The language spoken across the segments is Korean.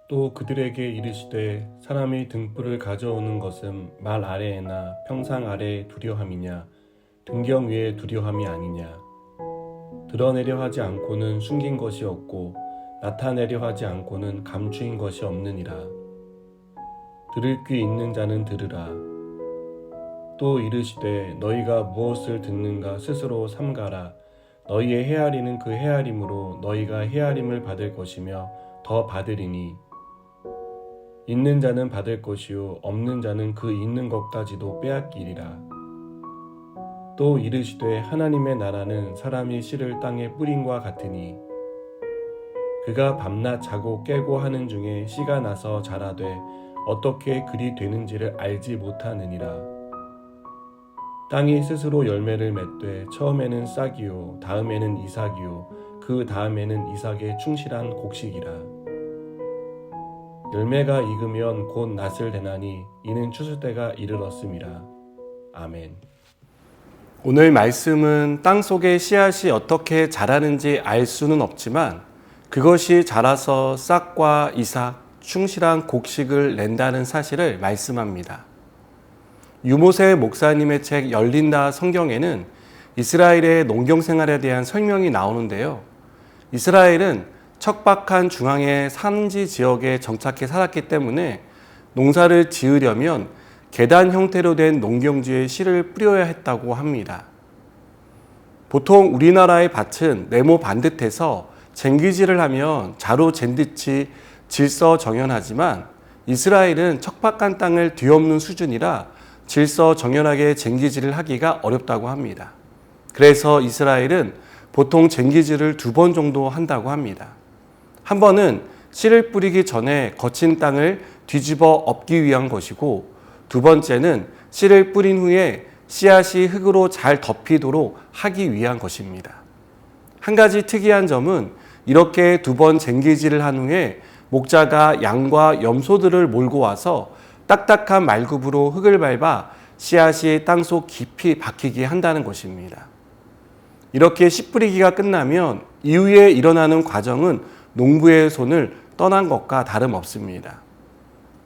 또 그들에게 이르시되 사람이 등불을 가져오는 것은 말 아래에나 평상 아래에 두려함이냐 등경 위에 두려함이 아니냐. 드러내려 하지 않고는 숨긴 것이 없고 나타내려 하지 않고는 감추인 것이 없느니라. 들을 귀 있는 자는 들으라. 또 이르시되 너희가 무엇을 듣는가 스스로 삼가라. 너희의 헤아리는 그 헤아림으로 너희가 헤아림을 받을 것이며 더 받으리니 있는 자는 받을 것이요 없는 자는 그 있는 것까지도 빼앗기리라. 또 이르시되 하나님의 나라는 사람이 씨를 땅에 뿌림과 같으니 그가 밤낮 자고 깨고 하는 중에 씨가 나서 자라되 어떻게 그리 되는지를 알지 못하느니라. 땅이 스스로 열매를 맺되 처음에는 싹이요 다음에는 이삭이요 그 다음에는 이삭의 충실한 곡식이라. 열매가 익으면 곧 낫을 대나니 이는 추수 때가 이르렀음이라. 아멘. 오늘 말씀은 땅속의 씨앗이 어떻게 자라는지 알 수는 없지만 그것이 자라서 싹과 이삭, 충실한 곡식을 낸다는 사실을 말씀합니다. 유모세 목사님의 책 열린다 성경에는 이스라엘의 농경생활에 대한 설명이 나오는데요. 이스라엘은 척박한 중앙의 산지 지역에 정착해 살았기 때문에 농사를 지으려면 계단 형태로 된 농경지에 씨를 뿌려야 했다고 합니다. 보통 우리나라의 밭은 네모 반듯해서 쟁기질을 하면 자로 잰 듯이 질서정연하지만 이스라엘은 척박한 땅을 뒤엎는 수준이라 질서정연하게 쟁기질을 하기가 어렵다고 합니다. 그래서 이스라엘은 보통 쟁기질을 2번 정도 한다고 합니다. 한 번은 씨를 뿌리기 전에 거친 땅을 뒤집어 엎기 위한 것이고, 두 번째는 씨를 뿌린 후에 씨앗이 흙으로 잘 덮이도록 하기 위한 것입니다. 한 가지 특이한 점은 이렇게 2번 쟁기질을 한 후에 목자가 양과 염소들을 몰고 와서 딱딱한 말굽으로 흙을 밟아 씨앗이 땅속 깊이 박히게 한다는 것입니다. 이렇게 씨 뿌리기가 끝나면 이후에 일어나는 과정은 농부의 손을 떠난 것과 다름없습니다.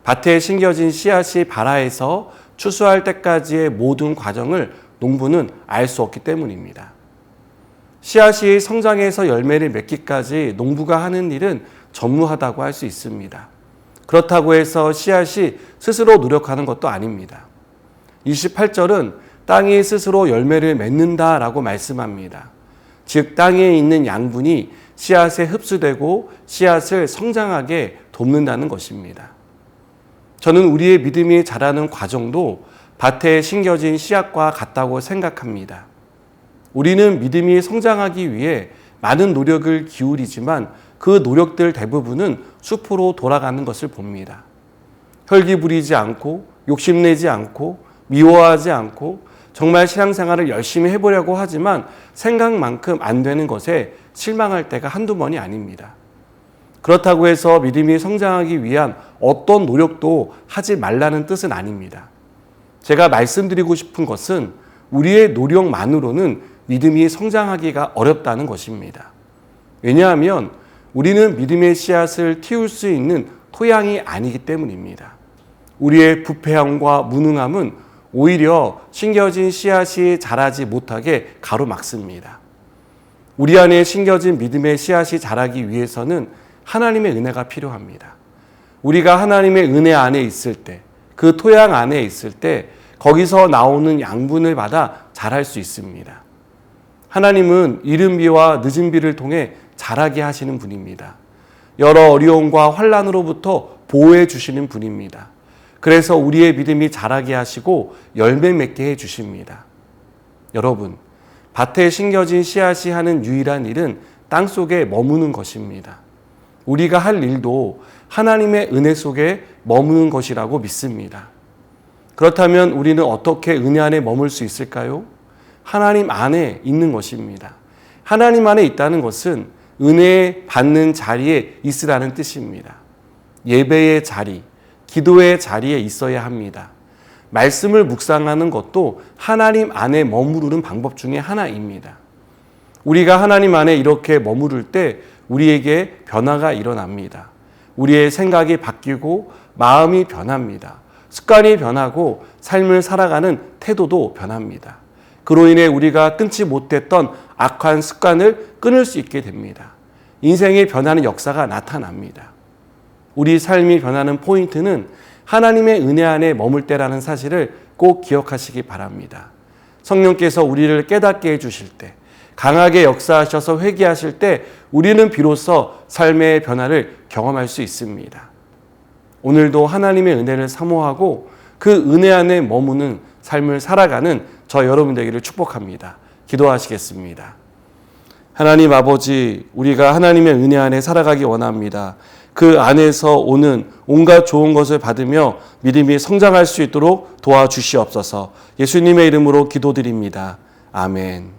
밭에 심겨진 씨앗이 발아해서 추수할 때까지의 모든 과정을 농부는 알 수 없기 때문입니다. 씨앗이 성장해서 열매를 맺기까지 농부가 하는 일은 전무하다고 할 수 있습니다. 그렇다고 해서 씨앗이 스스로 노력하는 것도 아닙니다. 28절은 땅이 스스로 열매를 맺는다라고 말씀합니다. 즉 땅에 있는 양분이 씨앗에 흡수되고 씨앗을 성장하게 돕는다는 것입니다. 저는 우리의 믿음이 자라는 과정도 밭에 심겨진 씨앗과 같다고 생각합니다. 우리는 믿음이 성장하기 위해 많은 노력을 기울이지만 그 노력들 대부분은 수포로 돌아가는 것을 봅니다. 혈기 부리지 않고 욕심내지 않고 미워하지 않고 정말 신앙생활을 열심히 해보려고 하지만 생각만큼 안 되는 것에 실망할 때가 한두 번이 아닙니다. 그렇다고 해서 믿음이 성장하기 위한 어떤 노력도 하지 말라는 뜻은 아닙니다. 제가 말씀드리고 싶은 것은 우리의 노력만으로는 믿음이 성장하기가 어렵다는 것입니다. 왜냐하면 우리는 믿음의 씨앗을 틔울 수 있는 토양이 아니기 때문입니다. 우리의 부패함과 무능함은 오히려 심겨진 씨앗이 자라지 못하게 가로막습니다. 우리 안에 심겨진 믿음의 씨앗이 자라기 위해서는 하나님의 은혜가 필요합니다. 우리가 하나님의 은혜 안에 있을 때, 그 토양 안에 있을 때 거기서 나오는 양분을 받아 자랄 수 있습니다. 하나님은 이른 비와 늦은 비를 통해 자라게 하시는 분입니다. 여러 어려움과 환난으로부터 보호해 주시는 분입니다. 그래서 우리의 믿음이 자라게 하시고 열매 맺게 해주십니다. 여러분, 밭에 심겨진 씨앗이 하는 유일한 일은 땅속에 머무는 것입니다. 우리가 할 일도 하나님의 은혜 속에 머무는 것이라고 믿습니다. 그렇다면 우리는 어떻게 은혜 안에 머물 수 있을까요? 하나님 안에 있는 것입니다. 하나님 안에 있다는 것은 은혜 받는 자리에 있으라는 뜻입니다. 예배의 자리, 기도의 자리에 있어야 합니다. 말씀을 묵상하는 것도 하나님 안에 머무르는 방법 중에 하나입니다. 우리가 하나님 안에 이렇게 머무를 때 우리에게 변화가 일어납니다. 우리의 생각이 바뀌고 마음이 변합니다. 습관이 변하고 삶을 살아가는 태도도 변합니다. 그로 인해 우리가 끊지 못했던 악한 습관을 끊을 수 있게 됩니다. 인생이 변하는 역사가 나타납니다. 우리 삶이 변하는 포인트는 하나님의 은혜 안에 머물 때라는 사실을 꼭 기억하시기 바랍니다. 성령께서 우리를 깨닫게 해주실 때, 강하게 역사하셔서 회개하실 때 우리는 비로소 삶의 변화를 경험할 수 있습니다. 오늘도 하나님의 은혜를 사모하고 그 은혜 안에 머무는 삶을 살아가는 저 여러분 되기를 축복합니다. 기도하시겠습니다. 하나님 아버지, 우리가 하나님의 은혜 안에 살아가기 원합니다. 그 안에서 오는 온갖 좋은 것을 받으며 믿음이 성장할 수 있도록 도와주시옵소서. 예수님의 이름으로 기도드립니다. 아멘.